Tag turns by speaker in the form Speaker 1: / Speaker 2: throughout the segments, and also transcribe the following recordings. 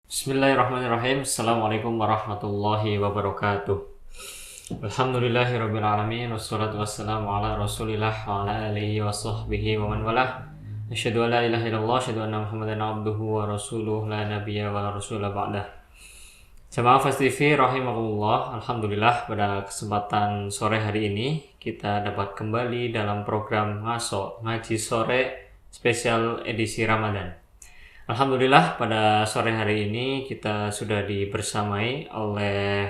Speaker 1: Bismillahirrahmanirrahim. Assalamualaikum warahmatullahi wabarakatuh. Alhamdulillahirabbil alamin wassalatu wassalamu ala Rasulillah wa ala alihi wa sahbihi wa man walah. Asyhadu an la ilaha illallah, asyhadu anna Muhammadan abduhu wa rasuluh, la nabiyya wa la rasula ba'dah. Jamaah Fast TV rahimakumullah. Alhamdulillah pada kesempatan sore hari ini kita dapat kembali dalam program Ngaji Sore spesial edisi Ramadan. Alhamdulillah pada sore hari ini kita sudah dibersamai oleh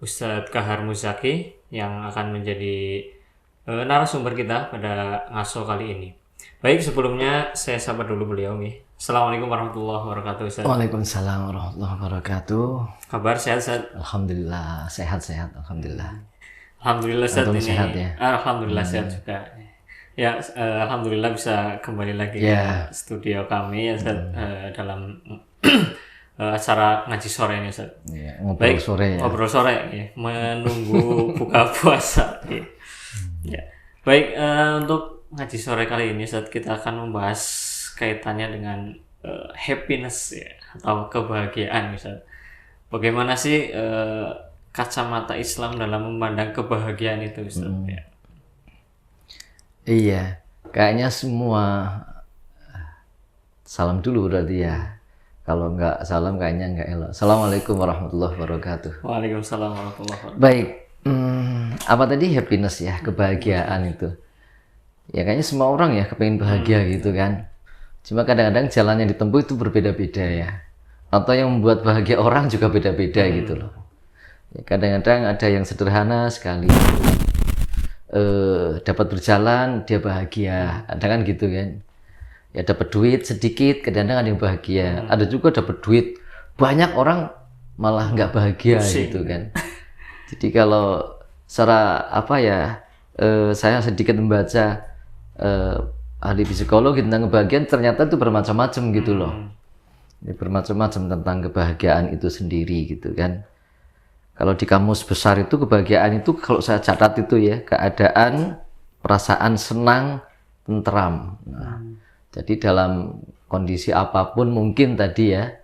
Speaker 1: Ustadz Kahar Muzaki yang akan menjadi narasumber kita pada ngaso kali ini. Baik, sebelumnya saya sapa dulu beliau nih. Assalamualaikum warahmatullahi wabarakatuh, Ustadz.
Speaker 2: Waalaikumsalam warahmatullahi wabarakatuh.
Speaker 1: Kabar sehat, Ustadz?
Speaker 2: Alhamdulillah, sehat-sehat. Alhamdulillah.
Speaker 1: Alhamdulillah, Ustadz.
Speaker 2: Antum
Speaker 1: Ini
Speaker 2: sehat ya?
Speaker 1: Alhamdulillah sehat juga. Ya, alhamdulillah bisa kembali lagi ke studio kami ya, Ustadz, dalam acara ngaji sore ini, Ustadz.
Speaker 2: Ya, ngobrol
Speaker 1: Baik,
Speaker 2: sore ya.
Speaker 1: ngobrol sore ya, menunggu buka puasa. Ya. Ya. Baik, untuk ngaji sore kali ini, Ustadz, kita akan membahas kaitannya dengan happiness ya, atau kebahagiaan, Ustadz. Bagaimana sih kacamata Islam dalam memandang kebahagiaan itu, Ustadz? Ya.
Speaker 2: Iya, kayaknya semua salam dulu berarti ya. Kalau nggak salam kayaknya nggak elok. Assalamualaikum warahmatullahi wabarakatuh.
Speaker 1: Waalaikumsalam warahmatullahi wabarakatuh.
Speaker 2: Baik, apa tadi happiness ya, kebahagiaan itu. Ya kayaknya semua orang ya kepengen bahagia gitu kan. Cuma kadang-kadang jalan yang ditempuh itu berbeda-beda ya. Atau yang membuat bahagia orang juga beda-beda gitu loh. Ya, kadang-kadang ada yang sederhana sekali. Dapat berjalan dia bahagia, ada kan gitu kan ya, dapat duit sedikit kadang-kadang ada yang bahagia, ada juga dapat duit banyak orang malah nggak bahagia gitu kan. Jadi kalau secara apa ya, saya sedikit membaca ahli psikologi tentang kebahagiaan, ternyata itu bermacam-macam gitu loh. Ini bermacam-macam tentang kebahagiaan itu sendiri gitu kan. Kalau di kamus besar itu kebahagiaan itu kalau saya catat itu ya, keadaan, perasaan senang, tentram. Nah, jadi dalam kondisi apapun mungkin tadi ya,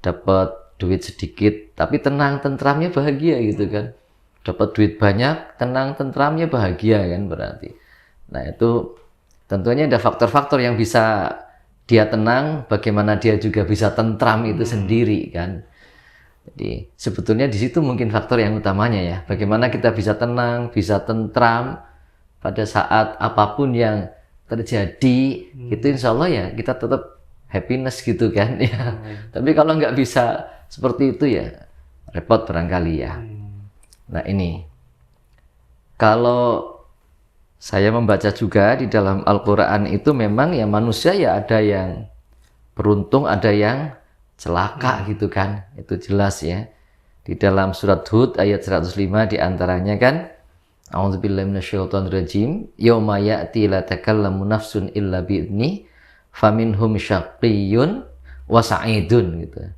Speaker 2: dapat duit sedikit, tapi tenang, tentramnya bahagia gitu kan. Dapat duit banyak, tenang, tentramnya bahagia kan berarti. Nah itu tentunya ada faktor-faktor yang bisa dia tenang, bagaimana dia juga bisa tentram itu sendiri kan. Jadi sebetulnya di situ mungkin faktor yang utamanya ya. Bagaimana kita bisa tenang, bisa tentram pada saat apapun yang terjadi, itu insya Allah ya kita tetap happiness gitu kan ya. Tapi kalau nggak bisa seperti itu ya repot barangkali ya. Nah ini, kalau saya membaca juga di dalam Al-Quran itu memang ya manusia ya ada yang beruntung, ada yang celaka gitu kan, itu jelas ya. Di dalam surat Hud ayat 105 diantaranya kan, A'udzubillahi minasyaitonirrajim, yauma ya'ti la takallamu nafsun illa bi'idni faminhum syaqiyyun wa sa'idun gitu.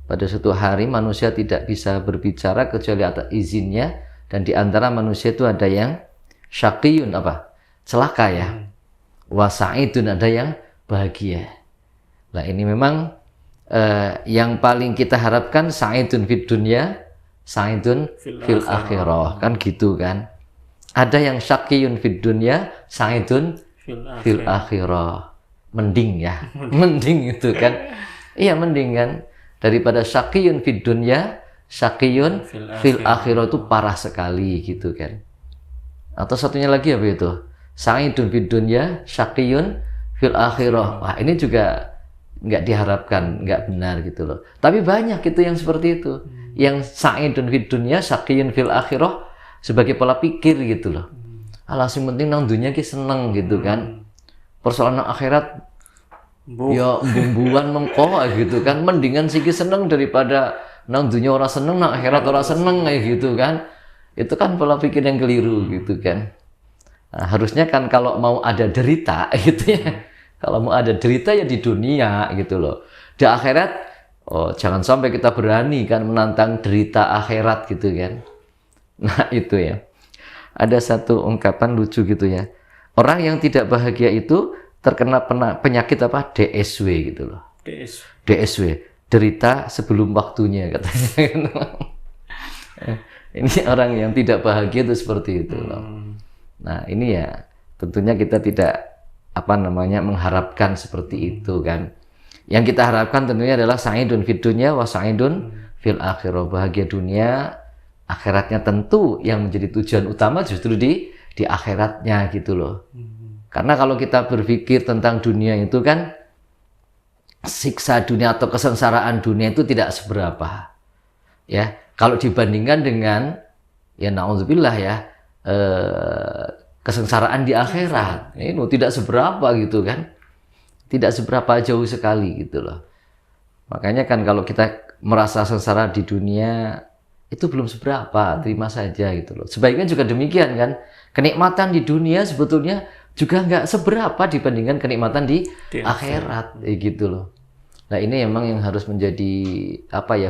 Speaker 2: Pada suatu hari manusia tidak bisa berbicara kecuali atas izinnya, dan di antara manusia itu ada yang syaqiyyun apa? Celaka ya. Wa sa'idun ada yang bahagia. Nah ini memang yang paling kita harapkan sa'idun fid dunya, sa'idun fil akhirah, kan gitu kan. Ada yang syaqiyun fid dunya, sa'idun fil akhirah. Mending ya, mending itu kan. Iya mending kan, daripada syaqiyun fid dunya, syaqiyun fil akhirah itu parah sekali gitu kan. Atau satunya lagi apa itu? Sa'idun fid dunya, syaqiyun fil akhirah. Wah ini juga nggak diharapkan, nggak benar gitu loh. Tapi banyak itu yang seperti itu, yang sa'idun fid dunya, syaqiyun fil akhirah sebagai pola pikir gitu loh. Alhasil penting nang dunia ki seneng gitu kan. Persoalan akhirat ya bumbuan mengko gitu kan. Mendingan sih seneng daripada nang dunia orang seneng, nang akhirat orang seneng kayak gitu kan. Itu kan pola pikir yang keliru gitu kan. Nah, harusnya kan kalau mau ada derita gitu ya. Kalau mau ada derita ya di dunia gitu loh. Di akhirat, oh jangan sampai kita berani kan menantang derita akhirat gitu kan. Nah itu ya. Ada satu ungkapan lucu gitu ya. Orang yang tidak bahagia itu terkena penyakit apa? DSW gitu loh. DSW. derita sebelum waktunya katanya. Ini orang yang tidak bahagia itu seperti itu loh. Nah ini ya tentunya kita tidak mengharapkan seperti itu kan. Yang kita harapkan tentunya adalah sa'idun fid dunya wa sa'idun fil akhirah, bahagia dunia, akhiratnya tentu yang menjadi tujuan utama justru di akhiratnya gitu loh. Karena kalau kita berpikir tentang dunia itu kan siksa dunia atau kesengsaraan dunia itu tidak seberapa. Ya, kalau dibandingkan dengan ya naudzubillah ya kesengsaraan di akhirat, ini tidak seberapa gitu kan. Tidak seberapa, jauh sekali gitu loh. Makanya kan kalau kita merasa sengsara di dunia itu belum seberapa, terima saja gitu loh. Sebaiknya juga demikian kan. Kenikmatan di dunia sebetulnya juga nggak seberapa dibandingkan kenikmatan di akhirat gitu loh. Nah ini memang yang harus menjadi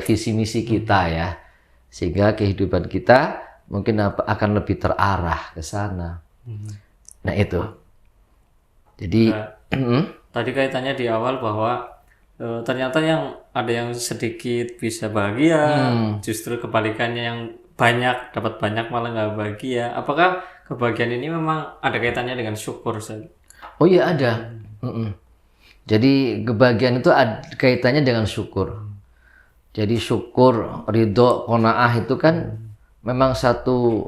Speaker 2: visi misi kita ya. Sehingga kehidupan kita mungkin akan lebih terarah ke sana. Nah itu. Jadi
Speaker 1: tadi kaitannya di awal bahwa ternyata yang ada yang sedikit bisa bahagia, justru kebalikannya yang banyak dapat banyak malah nggak bahagia. Apakah kebahagiaan ini memang ada kaitannya dengan syukur?
Speaker 2: Oh iya ada. Jadi kebahagiaan itu ada kaitannya dengan syukur. Jadi syukur, ridho, qanaah itu kan memang satu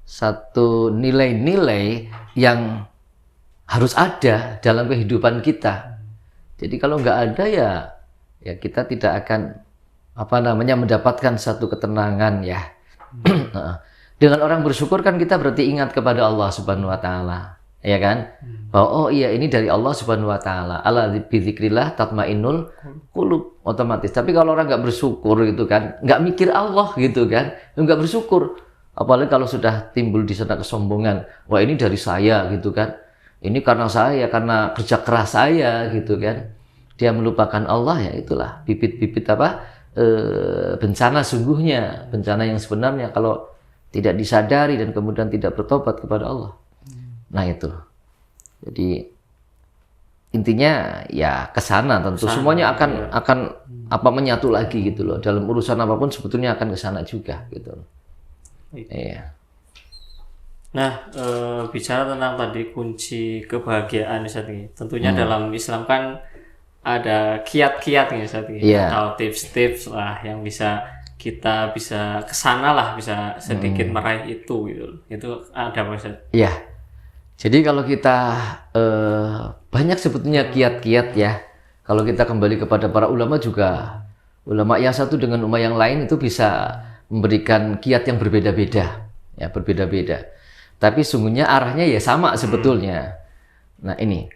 Speaker 2: satu nilai-nilai yang harus ada dalam kehidupan kita. Jadi kalau nggak ada ya kita tidak akan mendapatkan satu ketenangan ya. Dengan orang bersyukur kan kita berarti ingat kepada Allah Subhanahu wa taala, ya kan? Bahwa oh iya ini dari Allah Subhanahu wa taala. Ala bidzikrillah tatmainnul qulub, otomatis. Tapi kalau orang nggak bersyukur gitu kan, nggak mikir Allah gitu kan, nggak bersyukur. Apalagi kalau sudah timbul di sana kesombongan, wah ini dari saya gitu kan. Ini karena saya, karena kerja keras saya gitu kan. Dia melupakan Allah, ya itulah bibit-bibit bencana sungguhnya, bencana yang sebenarnya kalau tidak disadari dan kemudian tidak bertobat kepada Allah. Nah itu. Jadi intinya ya ke sana tentu semuanya akan menyatu lagi gitu loh. Dalam urusan apapun sebetulnya akan ke sana juga gitu. Iya.
Speaker 1: Nah, bicara tentang tadi kunci kebahagiaan Ustaz ini. Tentunya dalam Islam kan ada kiat-kiat nih Ustaz ini, atau tips-tips lah yang kita bisa kesana lah, bisa sedikit meraih itu gitu. Itu ada apa Ustaz?
Speaker 2: Iya. Jadi kalau kita banyak sebetulnya kiat-kiat ya. Kalau kita kembali kepada para ulama juga, ulama yang satu dengan ulama yang lain itu bisa memberikan kiat yang berbeda-beda, ya berbeda-beda. Tapi sungguhnya arahnya ya sama sebetulnya. Nah ini,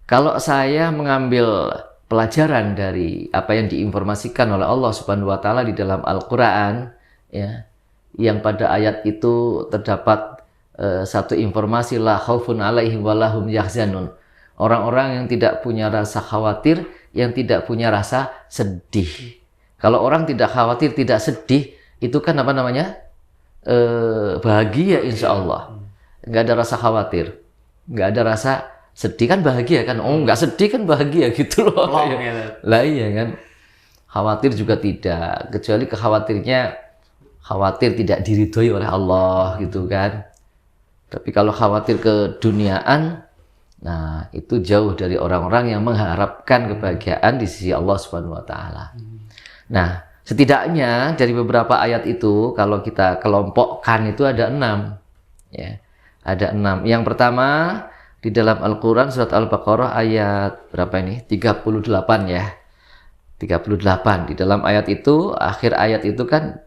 Speaker 2: kalau saya mengambil pelajaran dari apa yang diinformasikan oleh Allah Subhanahu wa taala di dalam Al-Qur'an ya, yang pada ayat itu terdapat satu informasi la khaufun alaihim wa lahum yahzanun. Orang-orang yang tidak punya rasa khawatir, yang tidak punya rasa sedih. Kalau orang tidak khawatir, tidak sedih, itu kan bahagia insya Allah. Nggak ada rasa khawatir, nggak ada rasa sedih kan bahagia kan. Oh nggak sedih kan bahagia gitu loh. Lah iya kan. Khawatir juga tidak, kecuali khawatir tidak diridhoi oleh Allah gitu kan. Tapi kalau khawatir keduniaan, nah itu jauh dari orang-orang yang mengharapkan kebahagiaan di sisi Allah Subhanahu wa taala. Nah, setidaknya dari beberapa ayat itu kalau kita kelompokkan itu ada 6. Ya. Ada 6. Yang pertama di dalam Al-Qur'an surat Al-Baqarah ayat berapa ini? 38 ya. 38. Di dalam ayat itu, akhir ayat itu kan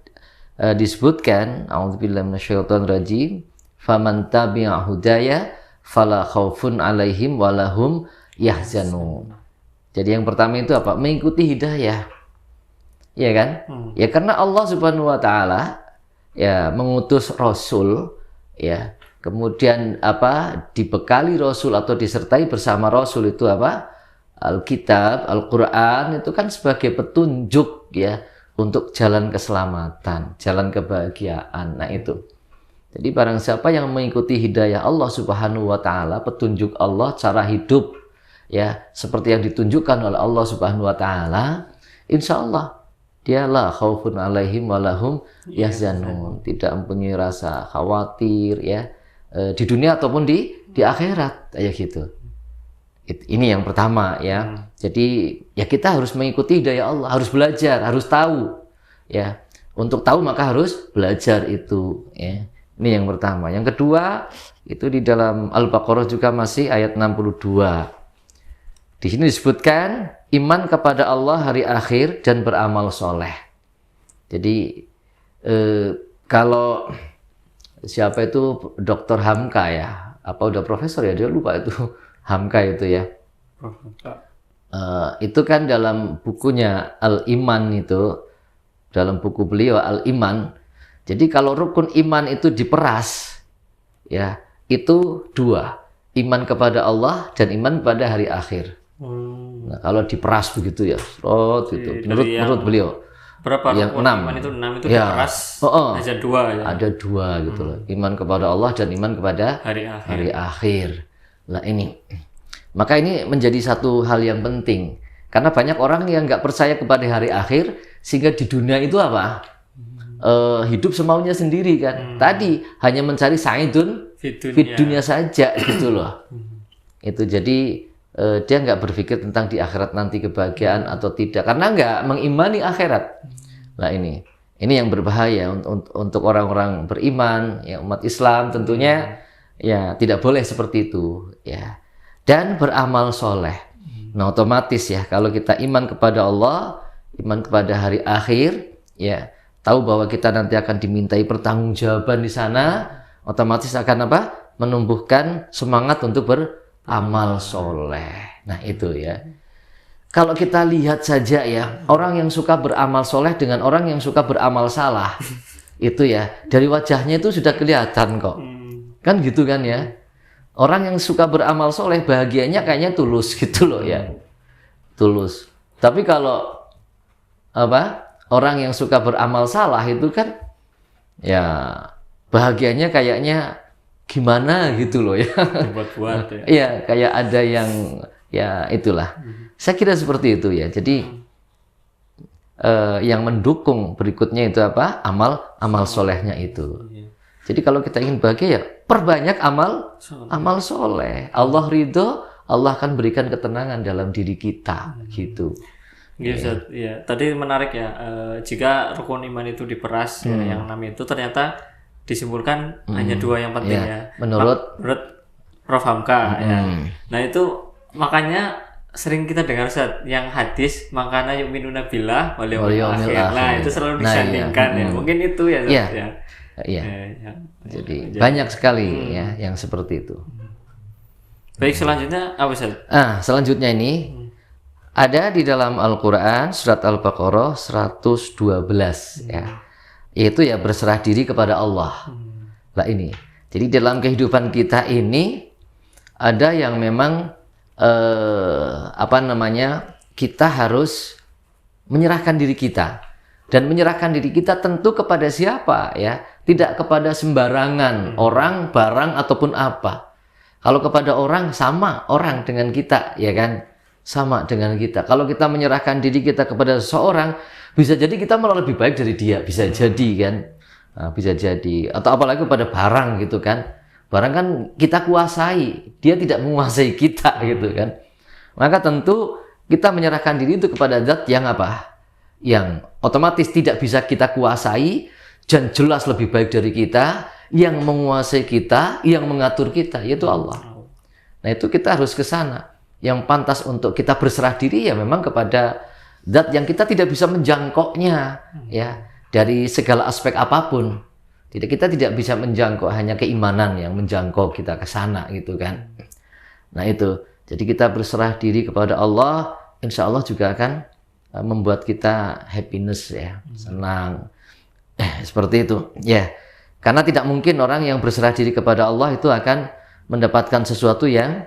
Speaker 2: disebutkan a'udzubillahi minasyaitonir rajim, faman tabi'a hudaya fala khaufun 'alaihim walahum yahzanun. Jadi yang pertama itu apa? Mengikuti hidayah. Iya kan? Ya karena Allah Subhanahu wa taala ya mengutus rasul ya. Kemudian dibekali rasul atau disertai bersama rasul itu Alkitab, Al-Qur'an itu kan sebagai petunjuk ya untuk jalan keselamatan, jalan kebahagiaan. Nah itu. Jadi barang siapa yang mengikuti hidayah Allah Subhanahu wa taala, petunjuk Allah cara hidup ya seperti yang ditunjukkan oleh Allah Subhanahu wa taala, insya Allah dia la khaufun alaihim walahum yahzanun, tidak mempunyai rasa khawatir ya di dunia ataupun di akhirat kayak gitu. Ini yang pertama ya. Jadi ya kita harus mengikuti hidayah Allah, harus belajar, harus tahu ya. Untuk tahu maka harus belajar itu ya. Ini yang pertama. Yang kedua itu di dalam Al-Baqarah juga masih ayat 62. Di sini disebutkan iman kepada Allah hari akhir dan beramal soleh. Jadi kalau siapa itu Dr. Hamka ya, apa udah profesor ya, dia lupa itu Hamka itu ya. Itu kan dalam bukunya Al-Iman itu, dalam buku beliau Al-Iman. Jadi kalau rukun iman itu diperas, ya itu dua, iman kepada Allah dan iman pada hari akhir. Nah, kalau diperas begitu ya, gitu. Menurut beliau.
Speaker 1: Berapa
Speaker 2: yang
Speaker 1: rukun
Speaker 2: 6.
Speaker 1: iman itu 6 itu
Speaker 2: Ya.
Speaker 1: diperas aja 2 ya.
Speaker 2: Ada 2 gitu loh. Iman kepada Allah dan iman kepada
Speaker 1: Hari
Speaker 2: akhir. Nah ini. Maka ini menjadi satu hal yang penting. Karena banyak orang yang nggak percaya kepada hari akhir, sehingga di dunia itu apa? Hidup semaunya sendiri kan. Tadi hanya mencari sa'idun fit dunia saja gitu loh. Itu jadi dia nggak berpikir tentang di akhirat nanti kebahagiaan atau tidak, karena nggak mengimani akhirat. Nah ini yang berbahaya untuk orang-orang beriman, ya umat Islam tentunya ya tidak boleh seperti itu ya. Dan beramal soleh. Nah otomatis ya kalau kita iman kepada Allah, iman kepada hari akhir, ya tahu bahwa kita nanti akan dimintai pertanggungjawaban di sana, otomatis akan apa? Menumbuhkan semangat untuk beramal soleh. Nah itu ya. Kalau kita lihat saja ya, orang yang suka beramal soleh dengan orang yang suka beramal salah, itu ya dari wajahnya itu sudah kelihatan kok. Kan gitu kan ya. Orang yang suka beramal soleh bahagianya kayaknya tulus gitu loh ya. Tulus. Tapi kalau orang yang suka beramal salah itu kan ya bahagianya kayaknya gimana gitu loh ya.
Speaker 1: Buat-buat ya.
Speaker 2: Iya, kayak ada yang ya itulah. Saya kira seperti itu ya. Jadi yang mendukung berikutnya itu apa? Amal solehnya itu. Jadi kalau kita ingin bahagia ya perbanyak amal soleh. Allah ridho, Allah akan berikan ketenangan dalam diri kita gitu.
Speaker 1: Gitu, ya. Tadi menarik ya. Jika rukun iman itu diperas ya, yang 6 itu ternyata disimpulkan hanya 2 yang penting ya.
Speaker 2: Menurut
Speaker 1: Prof Hamka ya. Nah itu makanya sering kita dengar Ustaz yang hadis makana yu'minuna billah wal yaumil akhir. Nah itu selalu disandingkan ya. Mungkin itu ya Ustaz ya.
Speaker 2: Iya. Jadi banyak sekali ya yang seperti itu.
Speaker 1: Baik, selanjutnya apa Ustaz?
Speaker 2: Selanjutnya ini ada di dalam Al-Qur'an surat Al-Baqarah 112 ya. Yaitu ya berserah diri kepada Allah. Lah ini. Jadi dalam kehidupan kita ini ada yang memang kita harus menyerahkan diri kita. Dan menyerahkan diri kita tentu kepada siapa ya? Tidak kepada sembarangan orang, barang ataupun apa. Kalau kepada orang sama orang dengan kita, ya kan? Sama dengan kita. Kalau kita menyerahkan diri kita kepada seseorang, bisa jadi kita malah lebih baik dari dia, bisa jadi kan? Nah, bisa jadi. Atau apalagi pada barang gitu kan? Barang kan kita kuasai, dia tidak menguasai kita gitu kan? Maka tentu kita menyerahkan diri itu kepada zat yang apa? Yang otomatis tidak bisa kita kuasai dan jelas lebih baik dari kita, yang menguasai kita, yang mengatur kita, yaitu Allah. Nah itu kita harus ke sana. Yang pantas untuk kita berserah diri ya memang kepada zat yang kita tidak bisa menjangkaunya ya dari segala aspek apapun. Kita tidak bisa menjangkau, hanya keimanan yang menjangkau kita ke sana gitu kan. Nah itu. Jadi kita berserah diri kepada Allah, insya Allah juga akan membuat kita happiness ya, senang. Seperti itu ya. Karena tidak mungkin orang yang berserah diri kepada Allah itu akan mendapatkan sesuatu yang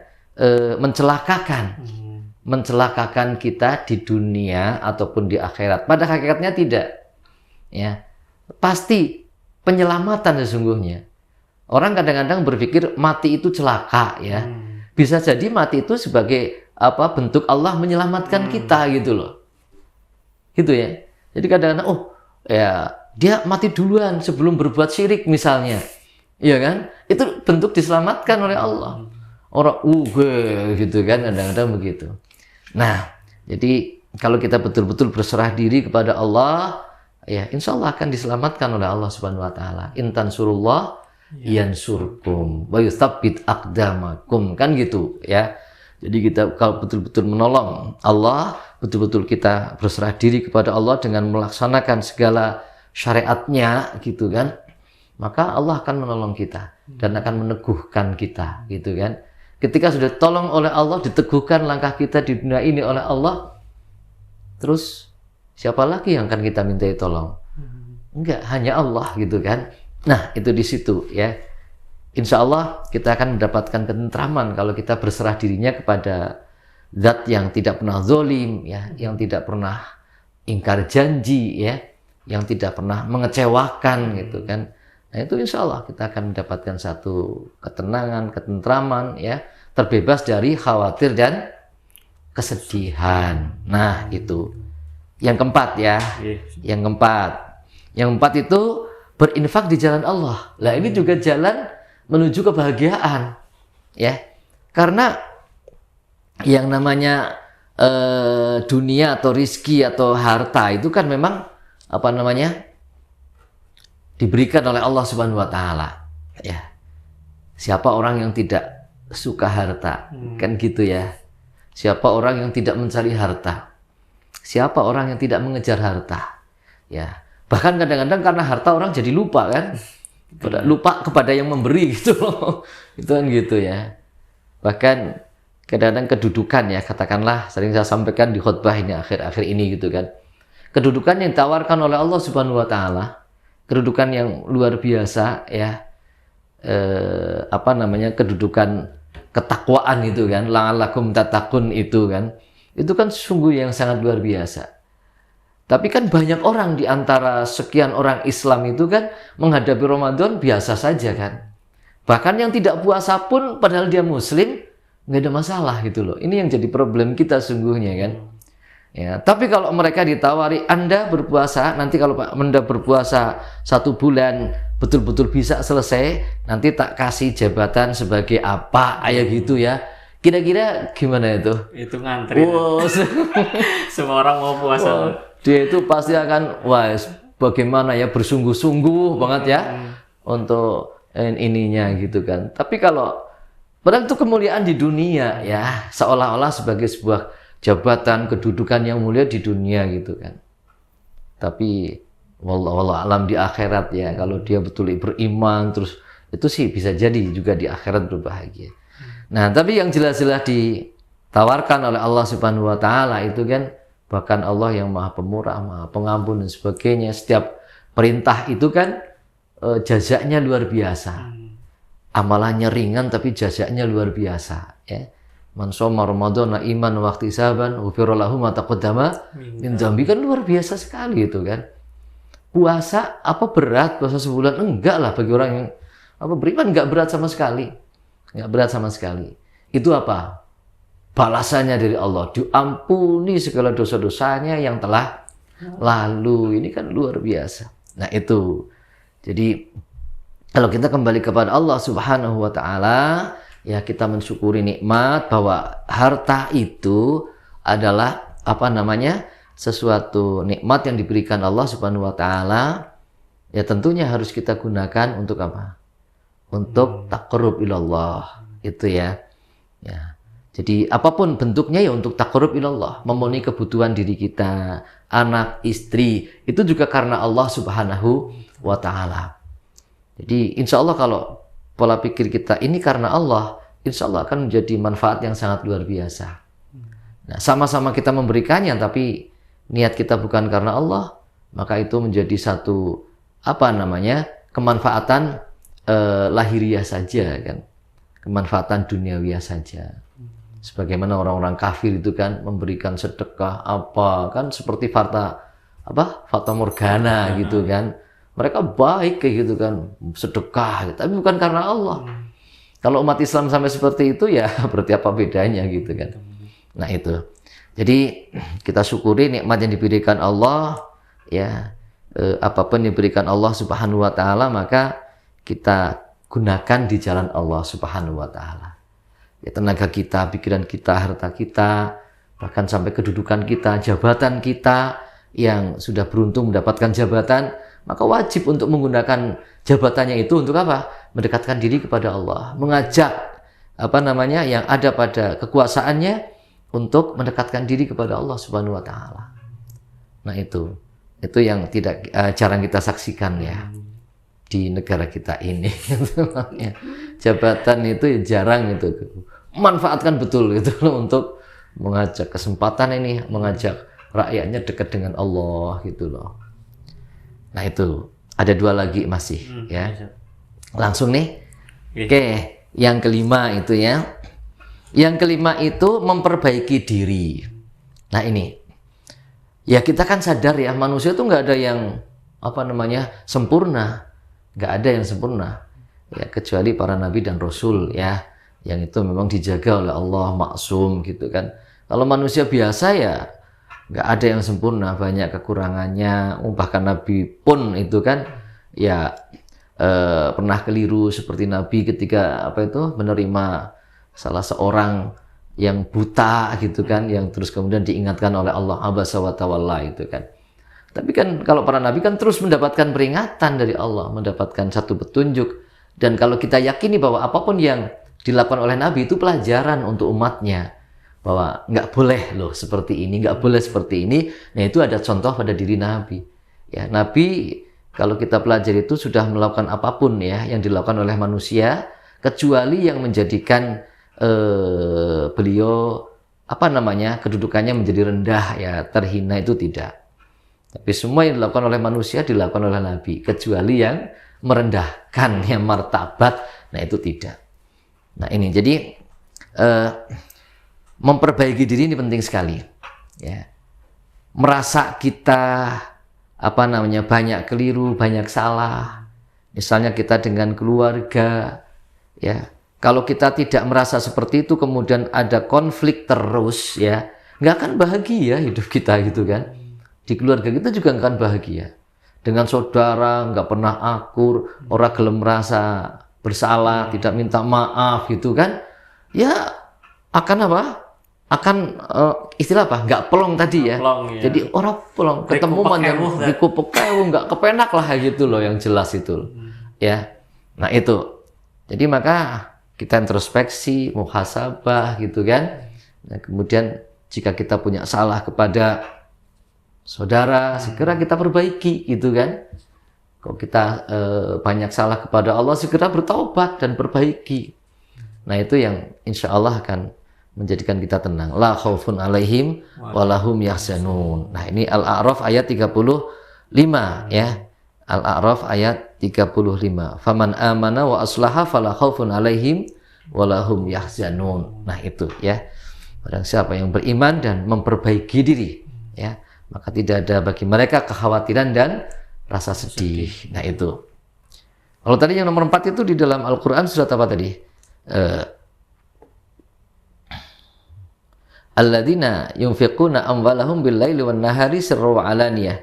Speaker 2: mencelakakan kita di dunia ataupun di akhirat. Pada hakikatnya tidak. Ya. Pasti penyelamatan sesungguhnya. Orang kadang-kadang berpikir mati itu celaka ya. Bisa jadi mati itu sebagai bentuk Allah menyelamatkan kita gitu loh. Gitu ya. Jadi kadang-kadang ya dia mati duluan sebelum berbuat syirik misalnya. Iya kan? Itu bentuk diselamatkan oleh Allah. Orang gitu kan kadang-kadang begitu. Nah, jadi kalau kita betul-betul berserah diri kepada Allah, ya insya Allah akan diselamatkan oleh Allah Subhanahu wa taala. In tansurullah yansurkum wa yutsabbit aqdamakum, kan gitu ya. Jadi kita kalau betul-betul menolong Allah, betul-betul kita berserah diri kepada Allah dengan melaksanakan segala syariatnya gitu kan, maka Allah akan menolong kita dan akan meneguhkan kita gitu kan. Ketika sudah tolong oleh Allah, diteguhkan langkah kita di dunia ini oleh Allah, terus siapa lagi yang akan kita mintai tolong? Enggak, hanya Allah gitu kan. Nah, itu di situ ya. Insya Allah kita akan mendapatkan ketentraman kalau kita berserah dirinya kepada Zat yang tidak pernah zalim ya, yang tidak pernah ingkar janji ya, yang tidak pernah mengecewakan gitu kan. Nah, itu insya Allah kita akan mendapatkan satu ketenangan, ketentraman ya, terbebas dari khawatir dan kesedihan. Nah, itu. Yang keempat ya. Yang keempat itu berinfak di jalan Allah. Lah ini juga jalan menuju kebahagiaan. Ya. Karena yang namanya dunia atau rizki atau harta itu kan memang diberikan oleh Allah Subhanahu wa taala. Ya. Siapa orang yang tidak suka harta? Kan gitu ya. Siapa orang yang tidak mencari harta? Siapa orang yang tidak mengejar harta? Ya. Bahkan kadang-kadang karena harta orang jadi lupa kan? Lupa kepada yang memberi gitu loh. Itu kan gitu ya. Bahkan kadang-kadang kedudukan ya, katakanlah sering saya sampaikan di khutbah ini akhir-akhir ini gitu kan. Kedudukan yang ditawarkan oleh Allah Subhanahu wa taala, kedudukan yang luar biasa ya. Kedudukan ketakwaan itu kan, la'allakum tattaqun itu kan. Itu kan sungguh yang sangat luar biasa. Tapi kan banyak orang di antara sekian orang Islam itu kan menghadapi Ramadan biasa saja kan. Bahkan yang tidak puasa pun padahal dia muslim nggak ada masalah gitu loh. Ini yang jadi problem kita sungguhnya kan. Ya, tapi kalau mereka ditawari Anda berpuasa, nanti kalau Anda berpuasa 1 bulan betul-betul bisa selesai, nanti tak kasih jabatan sebagai apa, kayak gitu ya. Kira-kira gimana itu?
Speaker 1: Itu ngantri. Wow. Semua orang mau puasa.
Speaker 2: Wow. Dia itu pasti akan, bagaimana ya, bersungguh-sungguh banget ya untuk ininya gitu kan. Tapi kalau padahal itu kemuliaan di dunia ya, seolah-olah sebagai sebuah jabatan, kedudukan yang mulia di dunia gitu kan. Tapi wallahu alam di akhirat ya, kalau dia betul beriman terus itu sih bisa jadi juga di akhirat berbahagia. Nah, tapi yang jelas-jelas ditawarkan oleh Allah Subhanahu wa taala itu kan, bahkan Allah yang Maha Pemurah, Maha Pengampun dan sebagainya, setiap perintah itu kan jazanya luar biasa. Amalannya ringan tapi jazanya luar biasa ya. Man shoma Ramadhana iman wa ihtisaban ghufira lahu ma taqaddama min dzambi, kan luar biasa sekali itu kan. Puasa apa berat? Puasa sebulan? Enggak lah, bagi orang yang beriman enggak berat sama sekali. Enggak berat sama sekali. Itu apa? Balasannya dari Allah, diampuni segala dosa-dosanya yang telah lalu. Ini kan luar biasa. Nah, itu. Jadi kalau kita kembali kepada Allah Subhanahu wa taala, ya kita mensyukuri nikmat bahwa harta itu adalah sesuatu nikmat yang diberikan Allah Subhanahu wa taala. Ya tentunya harus kita gunakan untuk apa? Untuk taqarrub ilallah. Itu ya. Ya. Jadi apapun bentuknya ya untuk taqarrub ilallah, memenuhi kebutuhan diri kita, anak, istri, itu juga karena Allah Subhanahu wa taala. Jadi insya Allah kalau pola pikir kita ini karena Allah, insya Allah akan menjadi manfaat yang sangat luar biasa. Nah, sama-sama kita memberikannya, tapi niat kita bukan karena Allah, maka itu menjadi satu kemanfaatan lahiriah saja kan, kemanfaatan duniawiah saja. Sebagaimana orang-orang kafir itu kan memberikan sedekah kan seperti fata morgana gitu kan. Mereka baik kayak gitu kan, sedekah, tapi bukan karena Allah. Kalau umat Islam sampai seperti itu ya berarti apa bedanya gitu kan. Nah itu. Jadi kita syukuri nikmat yang diberikan Allah, ya. Apapun yang diberikan Allah Subhanahu wa taala, maka kita gunakan di jalan Allah Subhanahu wa taala. Ya, tenaga kita, pikiran kita, harta kita, bahkan sampai kedudukan kita, jabatan kita yang sudah beruntung mendapatkan jabatan, maka wajib untuk menggunakan jabatannya itu untuk apa? Mendekatkan diri kepada Allah, mengajak yang ada pada kekuasaannya untuk mendekatkan diri kepada Allah Subhanahu wa taala. Nah, itu yang tidak jarang kita saksikan ya di negara kita ini. Jabatan itu jarang itu. Manfaatkan betul itu untuk mengajak kesempatan ini, mengajak rakyatnya dekat dengan Allah gitu loh. Nah itu ada 2 lagi masih ya. Langsung nih. Oke, yang kelima itu ya. Yang kelima itu memperbaiki diri. Nah ini. Ya kita kan sadar ya, manusia itu nggak ada yang sempurna, nggak ada yang sempurna ya, kecuali para nabi dan rasul ya, yang itu memang dijaga oleh Allah, maksum gitu kan. Kalau manusia biasa ya nggak ada yang sempurna, banyak kekurangannya. Bahkan nabi pun itu kan ya pernah keliru, seperti nabi ketika menerima salah seorang yang buta gitu kan, yang terus kemudian diingatkan oleh Allah, abasa wa tawalla itu kan. Tapi kan kalau para nabi kan terus mendapatkan peringatan dari Allah, mendapatkan satu petunjuk. Dan kalau kita yakini bahwa apapun yang dilakukan oleh nabi itu pelajaran untuk umatnya, bahwa nggak boleh loh seperti ini, nggak boleh seperti ini. Nah itu ada contoh pada diri nabi. Ya, nabi kalau kita pelajari itu sudah melakukan apapun ya yang dilakukan oleh manusia, kecuali yang menjadikan beliau kedudukannya menjadi rendah ya, terhina, itu tidak. Tapi semua yang dilakukan oleh manusia dilakukan oleh nabi, kecuali yang merendahkan yang martabat, nah itu tidak. Nah ini jadi memperbaiki diri ini penting sekali ya. Merasa kita banyak keliru, banyak salah, misalnya kita dengan keluarga ya. Kalau kita tidak merasa seperti itu, kemudian ada konflik terus ya, nggak akan bahagia hidup kita gitu kan. Di keluarga kita juga nggak akan bahagia. Dengan saudara nggak pernah akur, orang gelem merasa bersalah, tidak minta maaf gitu kan. Ya akan istilah nggak pelong tadi ya. Pelong, ya. Jadi orang pelong, ketemu yang dikupuk-kewu, nggak kepenak lah gitu loh, yang jelas itu. Ya. Nah itu. Jadi maka kita introspeksi, muhasabah gitu kan. Nah, kemudian jika kita punya salah kepada saudara, segera kita perbaiki gitu kan. Kalau kita banyak salah kepada Allah, segera bertaubat dan perbaiki. Nah itu yang insya Allah akan menjadikan kita tenang. La khaufun alaihim walahum yahzanun. Nah ini Al-A'raf ayat 35 ya. Al-A'raf ayat 35. Faman amana wa aslaha fala khaufun alaihim walahum yahzanun. Nah itu ya. Barang siapa yang beriman dan memperbaiki diri ya, maka tidak ada bagi mereka kekhawatiran dan rasa sedih. Nah itu. Kalau tadi yang nomor 4 itu di dalam Al-Qur'an surat apa tadi? Alladzina yunfiquna amwalahum bil-laili wan-nahari sirran wa 'alaniyah.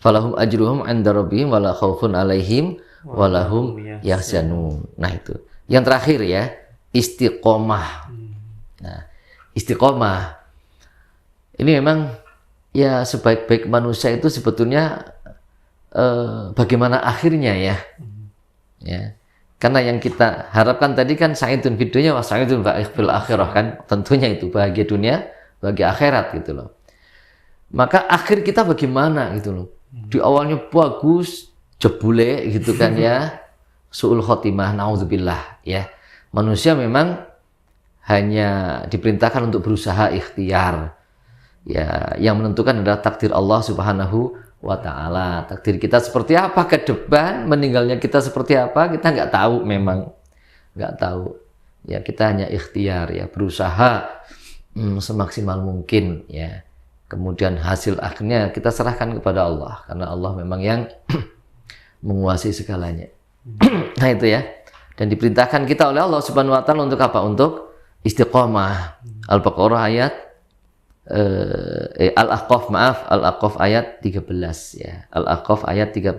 Speaker 2: Falahum ajruhum 'inda rabbihim wala khaufun 'alaihim walahum yahzanun. Nah itu. Yang terakhir ya, istiqomah. Nah, istiqomah ini memang ya sebaik-baik manusia itu sebetulnya bagaimana akhirnya ya. Ya. Karena yang kita harapkan tadi kan sa'idun fid dunya wa sa'idun fil akhirah kan, tentunya itu bahagia dunia, bahagia akhirat gitu loh. Maka akhir kita bagaimana gitu loh. Di awalnya bagus, jebule gitu kan ya. Su'ul khotimah, naudzubillah ya. Manusia memang hanya diperintahkan untuk berusaha ikhtiar. Ya, yang menentukan adalah takdir Allah Subhanahu wa ta'ala. Takdir kita seperti apa ke depan, meninggalnya kita seperti apa, kita nggak tahu, memang nggak tahu. Ya, kita hanya ikhtiar ya, berusaha semaksimal mungkin ya. Kemudian hasil akhirnya kita serahkan kepada Allah, karena Allah memang yang menguasai segalanya. Nah itu ya. Dan diperintahkan kita oleh Allah Subhanahu wa ta'ala untuk apa? Untuk istiqomah. Al-Baqarah ayat Al-Ahqaf, maaf, Al-Ahqaf ayat 13 ya. Al-Ahqaf ayat 13.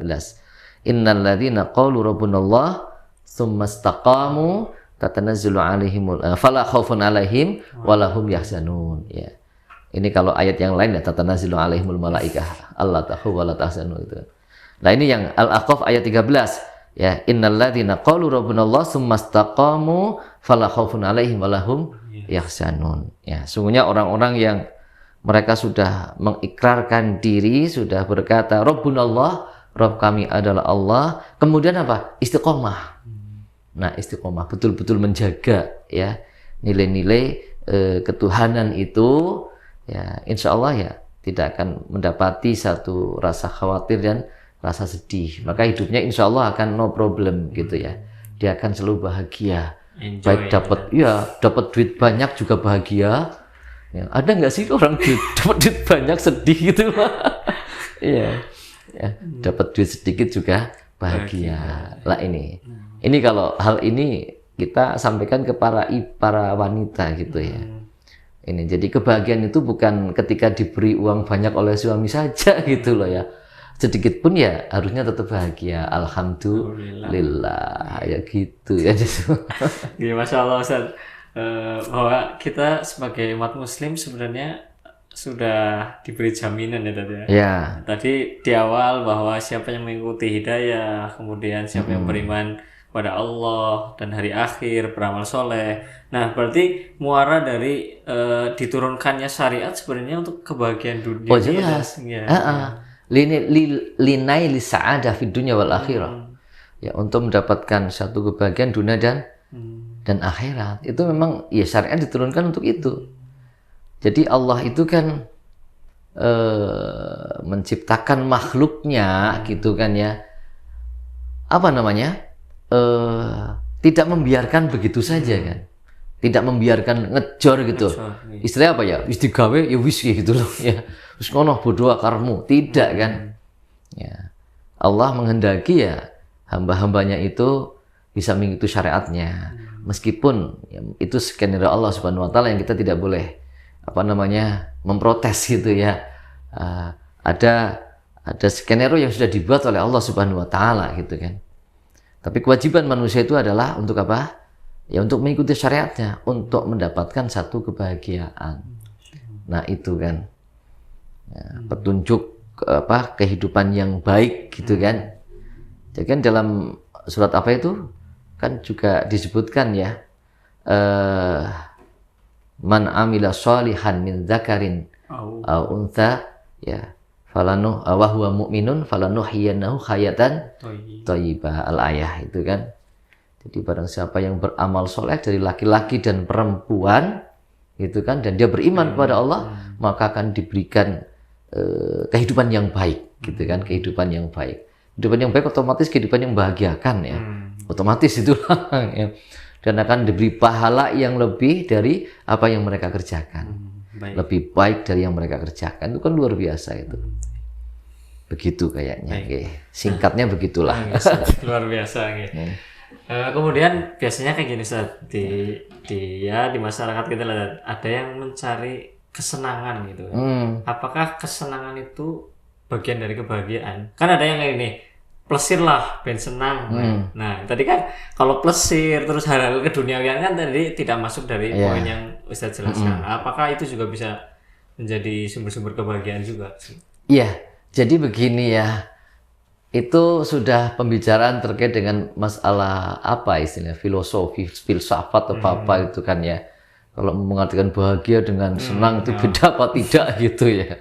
Speaker 2: Innal ladzina qalu rabbunallah tsumma istaqamu tatanazzalu alaihimul fala khaufun alaihim walahum yahzanun ya. Ini kalau ayat yang lain ya tatanazzalu alaihimul malaikah alla takhu wala tahzanu itu. Nah, ini yang Al-Ahqaf ayat 13 ya. Innal ladzina qalu rabbunallah tsumma istaqamu fala khaufun alaihim walahum yahzanun ya. Sungguhnya orang-orang yang mereka sudah mengikrarkan diri, sudah berkata Rabbunallah, Rabb kami adalah Allah, kemudian apa? Istiqomah. Nah, istiqomah betul-betul menjaga ya nilai-nilai ketuhanan itu ya, insya Allah ya tidak akan mendapati satu rasa khawatir dan rasa sedih. Maka hidupnya insya Allah akan no problem gitu ya. Dia akan selalu bahagia. Baik dapat duit banyak juga bahagia. Ya, ada nggak sih orang dapat duit banyak sedih gitu? Iya. Ya, dapat duit sedikit juga bahagia. Lah ini kalau hal ini kita sampaikan ke para wanita gitu ya. Ini jadi kebahagiaan itu bukan ketika diberi uang banyak oleh suami saja gitu loh ya. Sedikit pun ya harusnya tetap bahagia. Alhamdulillah ya gitu ya.
Speaker 1: Iya, Masya Allah Ustaz. Bahwa kita sebagai umat muslim sebenarnya sudah diberi jaminan ya tadi ya.
Speaker 2: Ya.
Speaker 1: Tadi di awal bahwa siapa yang mengikuti hidayah, kemudian siapa yang beriman pada Allah dan hari akhir, beramal soleh. Nah, berarti muara dari diturunkannya syariat sebenarnya untuk kebahagiaan dunia.
Speaker 2: Oh jelas.
Speaker 1: Ya.
Speaker 2: Linai li sa'adah fid dunya wal akhirah. Ya, untuk mendapatkan satu kebahagiaan dunia dan akhirat. Itu memang ya syariat diturunkan untuk itu. Jadi Allah itu kan menciptakan makhluknya gitu kan ya. Apa namanya? Tidak membiarkan begitu saja kan. Tidak membiarkan ngejor gitu. Istilahnya apa ya? Wis digawe ya wis gitu loh ya. Wis ngono bodoh akarmu. Tidak kan. Ya. Allah menghendaki ya hamba-hambanya itu bisa mengikuti syariatnya. Meskipun ya, itu skenario Allah Subhanahu wa taala yang kita tidak boleh memprotes gitu ya. Ada skenario yang sudah dibuat oleh Allah Subhanahu wa taala gitu kan. Tapi kewajiban manusia itu adalah untuk apa? Ya untuk mengikuti syariatnya, untuk mendapatkan satu kebahagiaan. Nah, itu kan. Ya, petunjuk kehidupan yang baik gitu kan. Jadi kan dalam surat apa itu? Kan juga disebutkan ya, man amila sholihan min dzakarin aw untha ya falanuh wa huwa mu'minun falanuhyiyannahu hayatan thayyibah, al-ayah itu kan. Jadi barang siapa yang beramal soleh dari laki-laki dan perempuan gitu kan, dan dia beriman kepada Allah, maka akan diberikan kehidupan yang baik gitu kan, kehidupan yang baik. Kehidupan yang baik otomatis kehidupan yang membahagiakan ya. Otomatis itulah ya. Dan akan diberi pahala yang lebih dari apa yang mereka kerjakan. Lebih baik dari yang mereka kerjakan. Itu kan luar biasa itu. Begitu kayaknya. Singkatnya begitulah.
Speaker 1: Luar biasa. Kemudian biasanya kayak gini Ustaz, di masyarakat kita ada yang mencari kesenangan gitu. Apakah kesenangan itu bagian dari kebahagiaan? Kan ada yang kayak ini, plesir lah, ben senang. Nah, tadi kan kalau plesir terus hal-hal keduniawian kan tadi tidak masuk dari poin yang Ustaz jelaskan. Apakah itu juga bisa menjadi sumber-sumber kebahagiaan juga?
Speaker 2: Iya, jadi begini ya. Itu sudah pembicaraan terkait dengan masalah apa istilahnya, filosofi, filsafat atau apa itu kan ya. Kalau mengartikan bahagia dengan senang itu beda apa tidak gitu ya.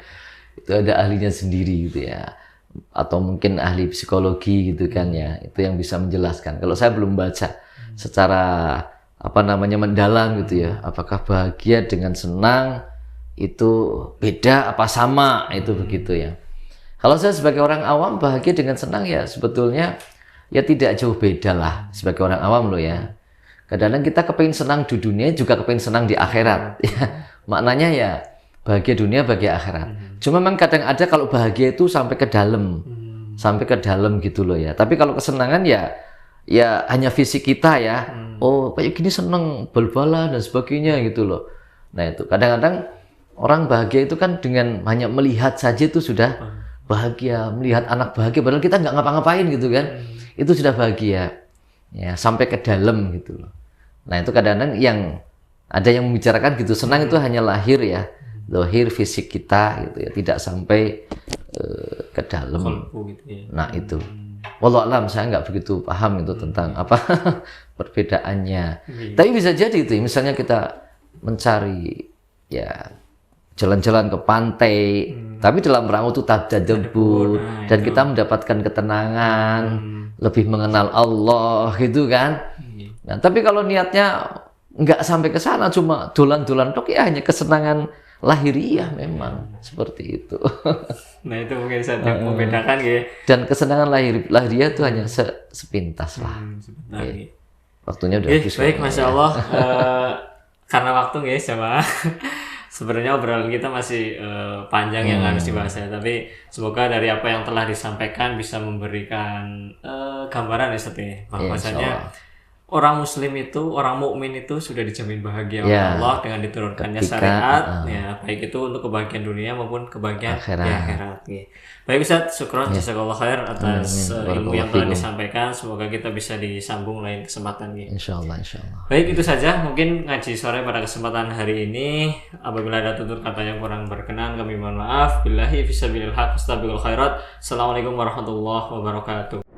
Speaker 2: Itu ada ahlinya sendiri gitu ya, atau mungkin ahli psikologi gitu kan ya, itu yang bisa menjelaskan. Kalau saya belum baca secara mendalam gitu ya, apakah bahagia dengan senang itu beda apa sama, itu begitu ya. Kalau saya sebagai orang awam, bahagia dengan senang ya sebetulnya ya tidak jauh beda lah sebagai orang awam loh ya. Kadang-kadang kita kepingin senang di dunia juga kepingin senang di akhirat ya. Maknanya ya bahagia dunia, bahagia akhirat. Cuma memang kadang ada kalau bahagia itu sampai ke dalam. Sampai ke dalam gitu loh ya. Tapi kalau kesenangan ya hanya fisik kita ya. Oh, kayak gini seneng, bal-balan dan sebagainya gitu loh. Nah, itu kadang-kadang Orang bahagia itu kan dengan hanya melihat saja itu sudah bahagia, melihat anak bahagia padahal kita nggak ngapa-ngapain gitu kan. Itu sudah bahagia. Ya, sampai ke dalam gitu loh. Nah, itu kadang-kadang yang ada yang membicarakan gitu, senang itu hanya lahir ya. Lahir fisik kita gitu ya, tidak sampai ke dalam.
Speaker 1: Gitu ya.
Speaker 2: Nah, itu. Wallahu alam, saya nggak begitu paham itu tentang apa perbedaannya. Tapi bisa jadi itu, misalnya kita mencari ya jalan-jalan ke pantai, tapi dalam rangka itu tadabbur dan kita mendapatkan ketenangan, lebih mengenal Allah gitu kan. Nah, tapi kalau niatnya nggak sampai ke sana, cuma dolan-dolan tok ya hanya kesenangan lahiriah memang seperti itu.
Speaker 1: Nah, itu mungkin saya membedakan ya.
Speaker 2: Dan kesenangan lahiriah itu hanya sepintas lah.
Speaker 1: Sebentar, ya.
Speaker 2: Waktunya udah habis.
Speaker 1: Baik, Masya Allah. Karena waktu guys, coba. Sebenarnya obrolan kita masih panjang yang harus dibahas ya, tapi semoga dari apa yang telah disampaikan bisa memberikan gambaran ya, bahwasanya orang muslim itu, orang mukmin itu sudah dijamin bahagia oleh Allah dengan diturunkannya syariat, ya baik itu untuk kebahagiaan dunia maupun kebahagiaan akhirat. Ya. Baik Ustaz, syukron jazakallahu khair atas ilmu yang telah disampaikan. Semoga kita bisa disambung lain kesempatan. Ya.
Speaker 2: Insyaallah, insyaallah.
Speaker 1: Baik, itu saja mungkin ngaji sore pada kesempatan hari ini. Apabila ada tutur kata yang kurang berkenan, kami mohon maaf. Billahi fisabilil haq, astaghfirul khairat. Assalamualaikum warahmatullahi wabarakatuh.